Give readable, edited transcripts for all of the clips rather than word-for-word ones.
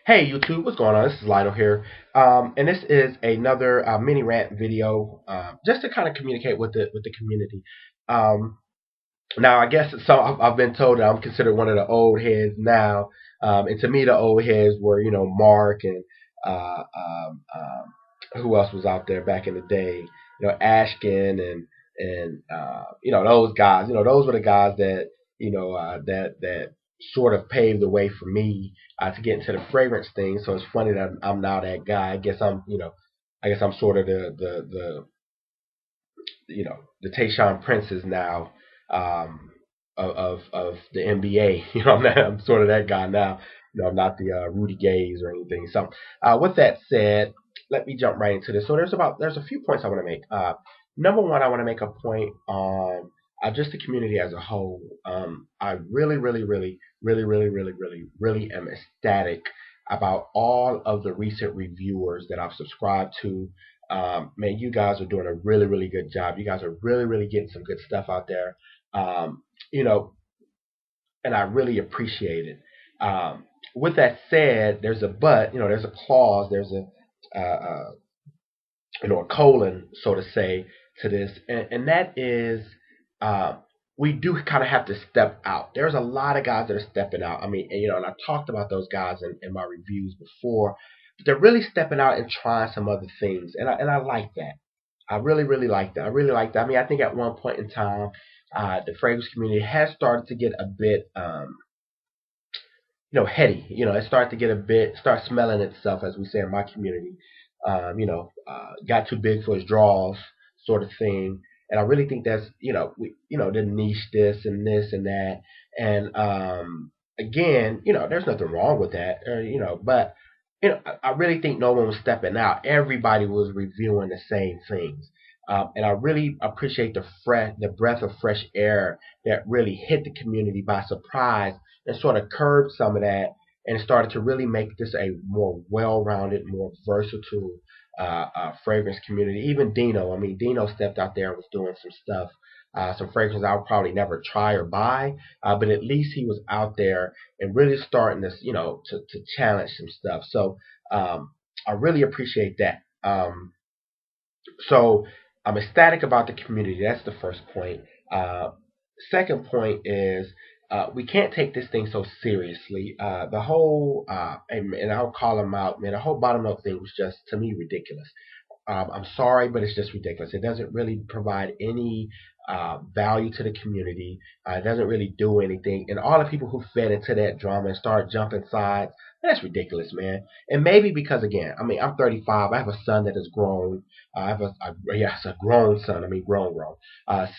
Hey YouTube, what's going on? This is Lionel here, and this is another mini rant video, just to kind of communicate with the community. Um, Now, I guess so. I've been told that I'm considered one of the old heads now, and to me, the old heads were Mark and who else was out there back in the day? Ashkin and those guys. Those were the guys that that sort of paved the way for me to get into the fragrance thing. So it's funny that I'm now that guy. I guess I'm sort of the Tayshaun Prince's now, of the NBA. I'm sort of that guy now. I'm not the Rudy Gays or anything. So, with that said, let me jump right into this. So there's a few points I want to make. Number one, I want to make a point on just the community as a whole. I really am ecstatic about all of the recent reviewers that I've subscribed to. Man, you guys are doing a really good job. You guys are really getting some good stuff out there. Um, you know, and I really appreciate it. With that said, there's a but. There's a clause. There's a colon, so to say, to this, and that is, uh, we do kind of have to step out. There's a lot of guys that are stepping out. I mean, and I talked about those guys in my reviews before, but they're really stepping out and trying some other things, and I like that. I really like that. I really like that. I mean, I think at one point in time, the fragrance community has started to get a bit, heady. It started to get start smelling itself, as we say in my community. Got too big for its draws, sort of thing. And I really think that's, the niche this and this and that. And again, there's nothing wrong with that, but I really think no one was stepping out. Everybody was reviewing the same things. And I really appreciate the breath of fresh air that really hit the community by surprise and sort of curbed some of that and started to really make this a more well-rounded, more versatile fragrance community. Even Dino, I mean, Dino stepped out there and was doing some stuff, some fragrances I would probably never try or buy, but at least he was out there and really starting this, to challenge some stuff. So I really appreciate that. So I'm ecstatic about the community. That's the first point. Second point is we can't take this thing so seriously. The whole, and I'll call them out, man, the whole bottom up thing was just, to me, ridiculous. I'm sorry, but it's just ridiculous. It doesn't really provide any value to the community. It doesn't really do anything. And all the people who fed into that drama and started jumping sides, that's ridiculous, man. And maybe because, again, I mean, I'm 35. I have a son that is grown. I have yes, a grown son. I mean, grown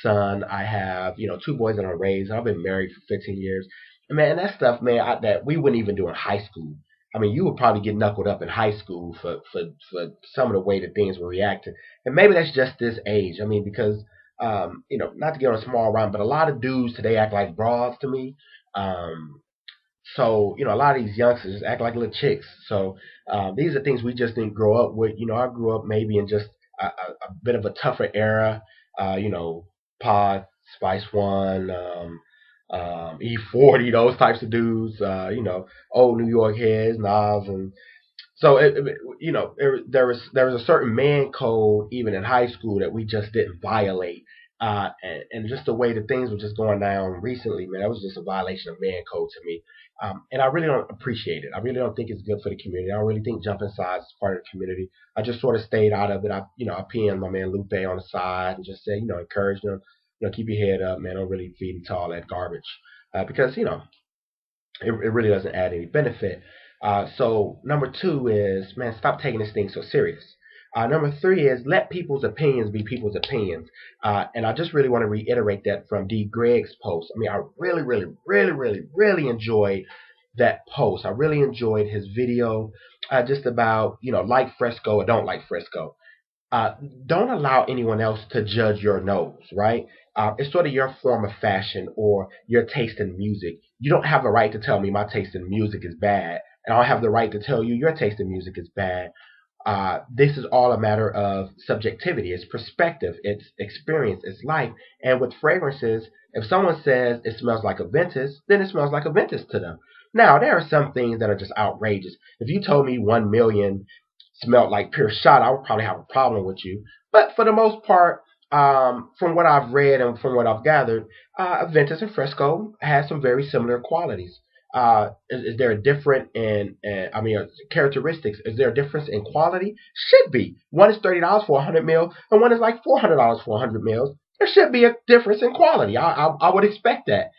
son. I have, two boys that are raised. I've been married for 15 years. And man, that stuff, man, that we wouldn't even do in high school. I mean, you would probably get knuckled up in high school for some of the way that things were reacted. And maybe that's just this age. I mean, because not to get on a small run, but a lot of dudes today act like broads to me. So a lot of these youngsters act like little chicks. So these are things we just didn't grow up with. I grew up maybe in just a bit of a tougher era. Pod, Spice One, E40, those types of dudes. Old New York heads, Nas, and so there was a certain man code even in high school that we just didn't violate. And just the way that things were just going down recently, man, that was just a violation of man code to me. And I really don't appreciate it. I really don't think it's good for the community. I don't really think jumping sides is part of the community. I just sort of stayed out of it. I PM'd my man Lupe on the side and just said, encourage them, keep your head up, man. Don't really feed into all that garbage, because it really doesn't add any benefit. So number two is, man, stop taking this thing so serious. Number three is, let people's opinions be people's opinions. And I just really want to reiterate that from D. Gregg's post. I mean, I really enjoyed that post. I really enjoyed his video, just about, like Fresco or don't like Fresco. uh, don't allow anyone else to judge your nose, right? It's sort of your form of fashion or your taste in music. You don't have the right to tell me my taste in music is bad, and I don't have the right to tell you your taste in music is bad. This is all a matter of subjectivity. It's perspective. It's experience. It's life. And with fragrances, if someone says it smells like a Ventus, then it smells like a Ventus to them. Now, there are some things that are just outrageous. If you told me 1 million smelled like pure shot, I would probably have a problem with you. But for the most part, from what I've read and from what I've gathered, Aventus and Fresco has some very similar qualities. Is there a difference in, characteristics? Is there a difference in quality? Should be. One is $30 for 100 mils, and one is like $400 for 100 mils. There should be a difference in quality. I would expect that.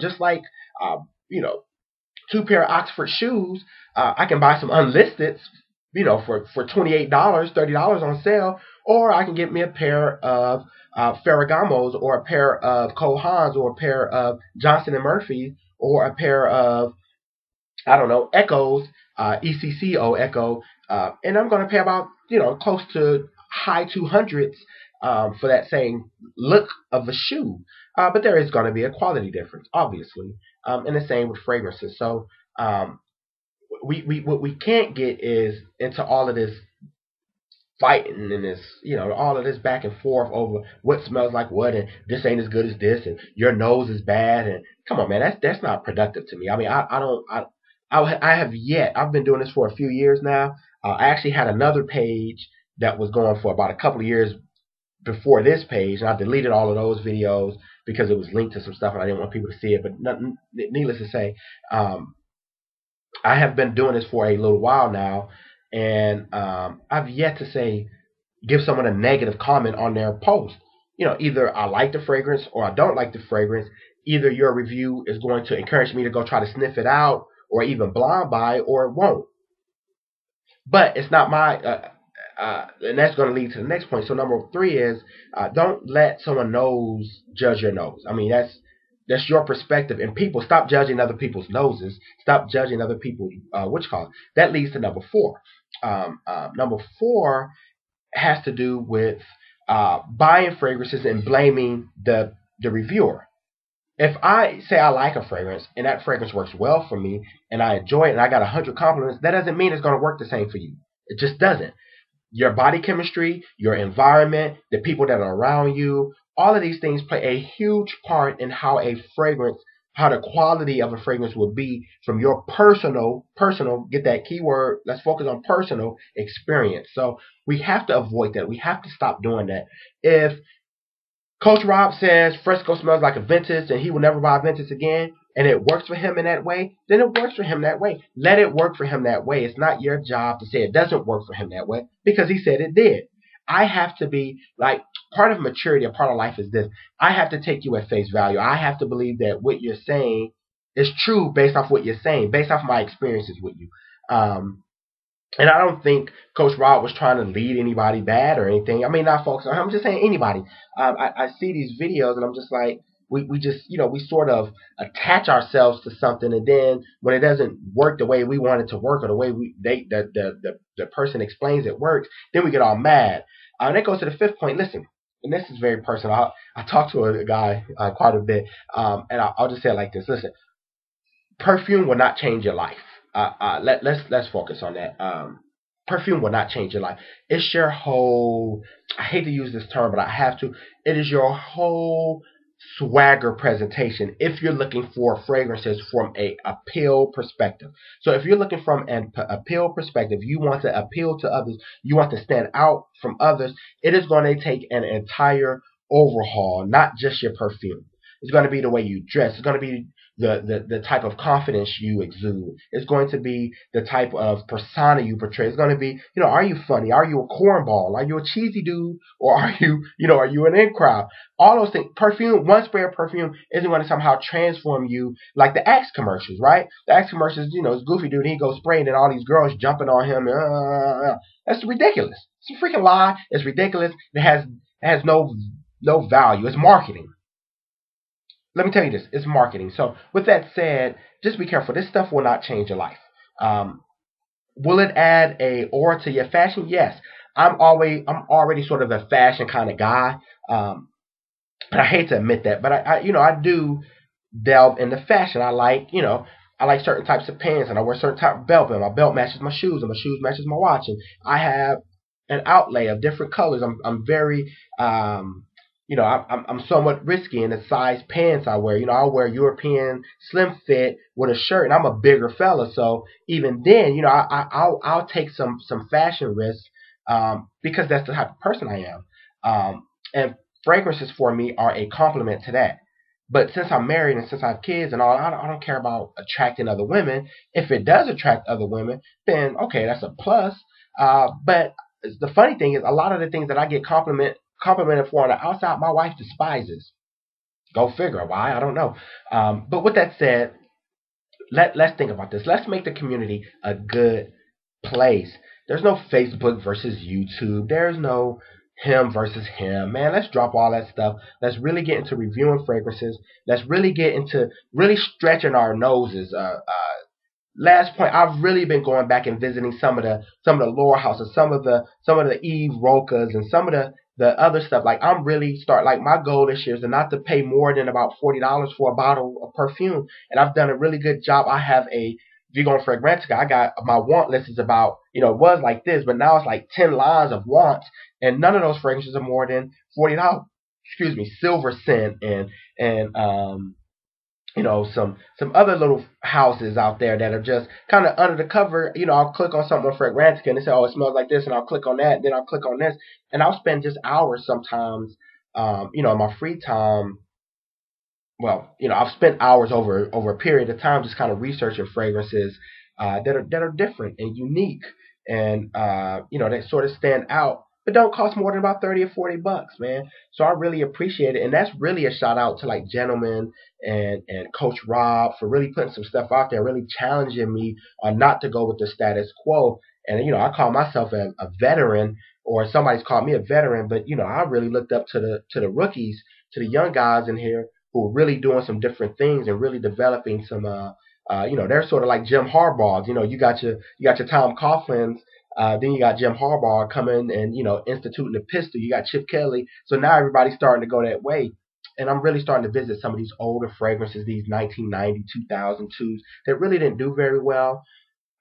Just like uh, you know, two pair of Oxford shoes. I can buy some unlisted, for $28, $30 on sale, or I can get me a pair of Ferragamos, or a pair of Cole Haans, or a pair of Johnson and Murphy, or a pair of, I don't know, Echoes, ECCO Echo, and I'm going to pay about, close to high 200s for that same look of a shoe. But there is going to be a quality difference, obviously, and the same with fragrances. So what we can't get is into all of this fighting and this, all of this back and forth over what smells like what, and this ain't as good as this, and your nose is bad, and come on, man, that's not productive to me. I mean, I don't, I have yet. I've been doing this for a few years now. I actually had another page that was going for about a couple of years before this page, and I deleted all of those videos because it was linked to some stuff and I didn't want people to see it. But needless to say, um, I have been doing this for a little while now, and I've yet to say give someone a negative comment on their post. Either I like the fragrance or I don't like the fragrance. Either your review is going to encourage me to go try to sniff it out, or even blind buy, or it won't. But it's not my, and that's going to lead to the next point. So number three is, don't let someone nose judge your nose. I mean, that's your perspective, and people, stop judging other people's noses. Stop judging other people. What you call it? That leads to number four. Number four has to do with buying fragrances and blaming the reviewer. If I say I like a fragrance and that fragrance works well for me and I enjoy it and I got 100 compliments, that doesn't mean it's going to work the same for you. It just doesn't. Your body chemistry, your environment, the people that are around you, all of these things play a huge part in how a fragrance, how the quality of a fragrance will be from your personal, get that keyword, let's focus on personal experience. So we have to avoid that. We have to stop doing that. If Coach Rob says Fresco smells like a Ventus and he will never buy a Ventus again, and it works for him in that way, then it works for him that way. Let it work for him that way. It's not your job to say it doesn't work for him that way because he said it did. I have to be like, part of maturity, a part of life is this. I have to take you at face value. I have to believe that what you're saying is true based off what you're saying, based off my experiences with you. And I don't think Coach Rod was trying to lead anybody bad or anything. I mean, not folks. I'm just saying anybody. I see these videos and I'm just like, we just, we sort of attach ourselves to something, and then when it doesn't work the way we want it to work, or the way the person explains it works, then we get all mad. And that goes to the fifth point. Listen, and this is very personal. I talk to a guy quite a bit, and I'll just say it like this. Listen, perfume will not change your life. Let's focus on that. Perfume will not change your life. It's your whole. I hate to use this term, but I have to. It is your whole swagger presentation if you're looking for fragrances from a appeal perspective. So if you're looking from an appeal perspective, you want to appeal to others, you want to stand out from others, it is going to take an entire overhaul, not just your perfume. It's going to be the way you dress. It's going to be the type of confidence you exude. It's going to be the type of persona you portray. It's going to be, are you funny? Are you a cornball? Are you a cheesy dude? Or are you, are you an in crowd? All those things. Perfume, one spray of perfume isn't going to somehow transform you like the Axe commercials, right? The Axe commercials, it's Goofy dude, he goes spraying and all these girls jumping on him. That's ridiculous. It's a freaking lie. It's ridiculous. It has no value. It's marketing. Let me tell you this, it's marketing. So with that said, just be careful. This stuff will not change your life. Um, will it add a aura to your fashion? Yes. I'm already sort of a fashion kind of guy. And I hate to admit that, but I do delve into fashion. I like certain types of pants, and I wear certain type of belt, and my belt matches my shoes, and my shoes matches my watch, and I have an outlay of different colors. I'm very I'm somewhat risky in the size pants I wear. I'll wear European slim fit with a shirt, and I'm a bigger fella. So even then, I'll take some fashion risks, because that's the type of person I am. And fragrances for me are a complement to that. But since I'm married and since I have kids and all, I don't care about attracting other women. If it does attract other women, then okay, that's a plus. But the funny thing is, a lot of the things that I get complimented for on the outside, my wife despises. Go figure. Why? I don't know. But with that said, let's think about this. Let's make the community a good place. There's no Facebook versus YouTube. There's no him versus him. Man, let's drop all that stuff. Let's really get into reviewing fragrances. Let's really get into really stretching our noses. Last point, I've really been going back and visiting some of the lore houses, some of the Eve Rokas, and some of the other stuff. Like I'm really start like my goal this year is to not to pay more than about $40 for a bottle of perfume, and I've done a really good job. I have a if you're going Fragrantica, I got my want list is about it was like this, but now it's like 10 lines of wants, and none of those fragrances are more than $40. Excuse me, Silver Scent and some other little houses out there that are just kind of under the cover. I'll click on something on Fragrantica and they say, oh, it smells like this, and I'll click on that, and then I'll click on this, and I'll spend just hours sometimes, in my free time. Well, I've spent hours over a period of time just kind of researching fragrances that are different and unique, and that sort of stand out, but don't cost more than about 30 or 40 bucks, man. So I really appreciate it, and that's really a shout out to like Gentleman and Coach Rob for really putting some stuff out there, really challenging me on not to go with the status quo. And I call myself a veteran, or somebody's called me a veteran, but I really looked up to the rookies, to the young guys in here who are really doing some different things and really developing some. They're sort of like Jim Harbaugh's. You got your Tom Coughlin's. Then you got Jim Harbaugh coming and instituting the pistol. You got Chip Kelly. So now everybody's starting to go that way. And I'm really starting to visit some of these older fragrances, these 1990, 2002s that really didn't do very well,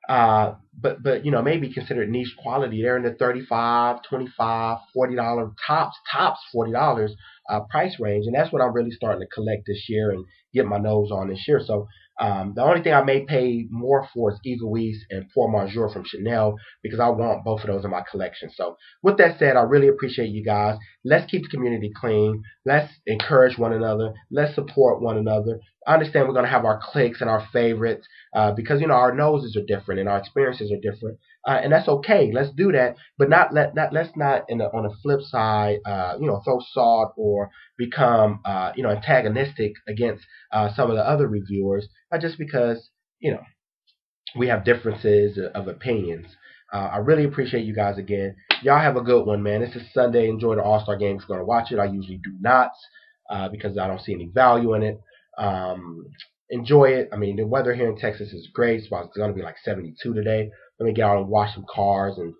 but maybe considered niche quality. They're in the 35, 25, $40 tops $40 price range, and that's what I'm really starting to collect this year and get my nose on this year. So the only thing I may pay more for is Egoise and Pour Bonjour from Chanel, because I want both of those in my collection. So with that said, I really appreciate you guys. Let's keep the community clean. Let's encourage one another. Let's support one another. I understand we're going to have our cliques and our favorites, because our noses are different and our experiences are different, and that's okay. Let's do that, but let's not on the flip side, throw salt or become antagonistic against some of the other reviewers, just because you know we have differences of opinions. I really appreciate you guys again. Y'all have a good one, man. This is Sunday. Enjoy the All Star game. If you're gonna watch it, I usually do not, because I don't see any value in it. Enjoy it. I mean, the weather here in Texas is great. It's going to be like 72 today. Let me get out and wash some cars and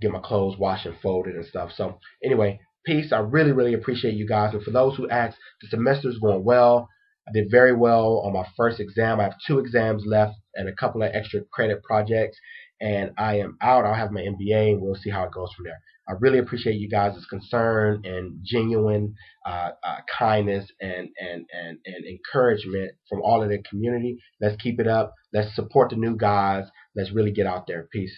get my clothes washed and folded and stuff. So anyway, peace. I really really appreciate you guys. And for those who asked, the semester is going well. I did very well on my first exam. I have 2 exams left and a couple of extra credit projects, and I am out. I'll have my MBA, and we'll see how it goes from there. I really appreciate you guys' concern and genuine kindness and encouragement from all of the community. Let's keep it up. Let's support the new guys. Let's really get out there. Peace.